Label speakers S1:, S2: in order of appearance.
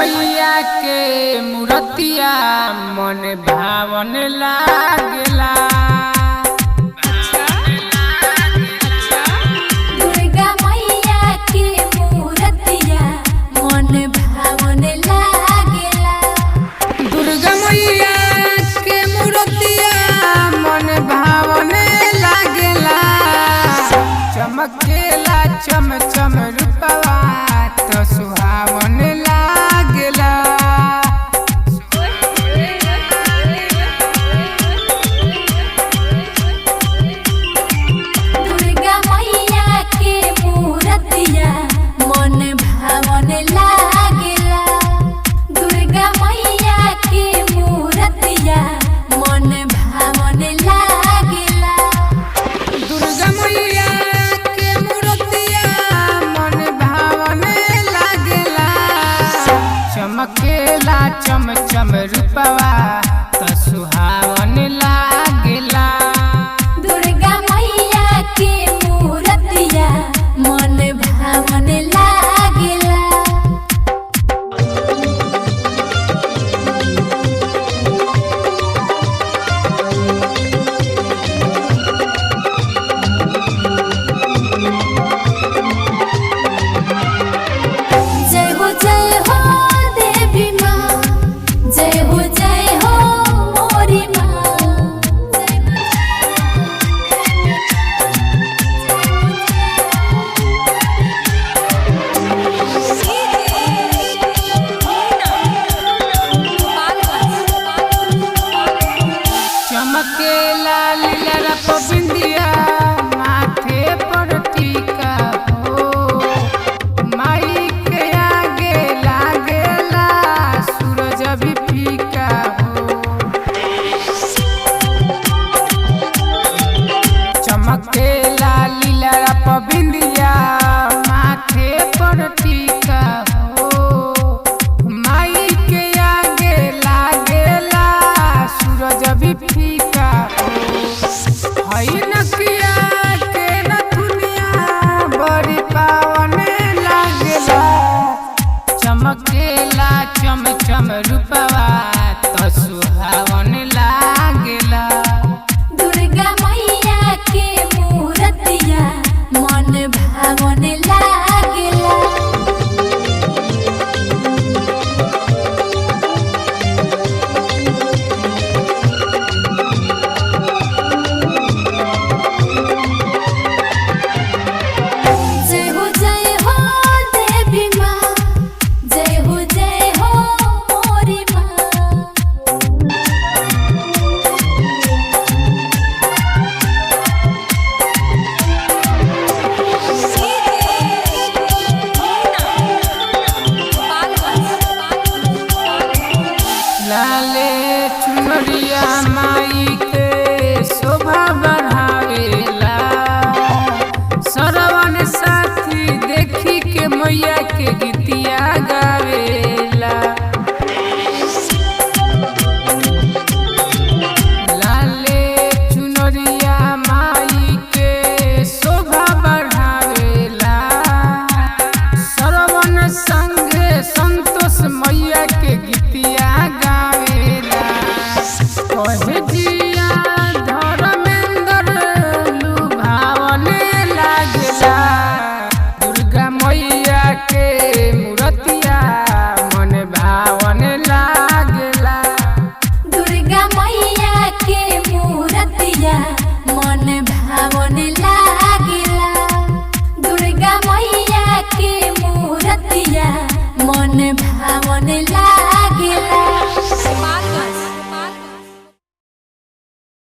S1: मैया के मूर्तिया मन भावन लागेला।
S2: दुर्गा मैया के मूर्तिया मन भावन लागेला।
S1: दुर्गा मैया के मूर्तिया मन भावन लागेला। चमकेला चम चम रूपवा तो सुहावन लागेला।
S2: दुर्गा मैया के मूर्तिया मन भावन लागेला। दुर्गा मैया के मूर्तिया मन भावन लागेला।
S1: दुर्गा मैया के मूर्तिया मन भावन लागेला। चमकेला चम चम रूपवा तो सुहावन लागेला।
S2: दुर्गा मैया के मूर्तिया मन भावन लागेला। जय हो देवी माँ, जय हो मोरी माँ।
S1: चमकेला लीला बिंदिया माथे पर टीका हो। माई के आगे लागेला सूरज भी फीका हो। चमकेला लीला बिंदिया माथे पर टीका हो। माई के आगे लागेला सूरज भी फीका हो। हई नकिया के नथुनिया बड़ी पावन लागेला। चमकेला चम चम रूपवा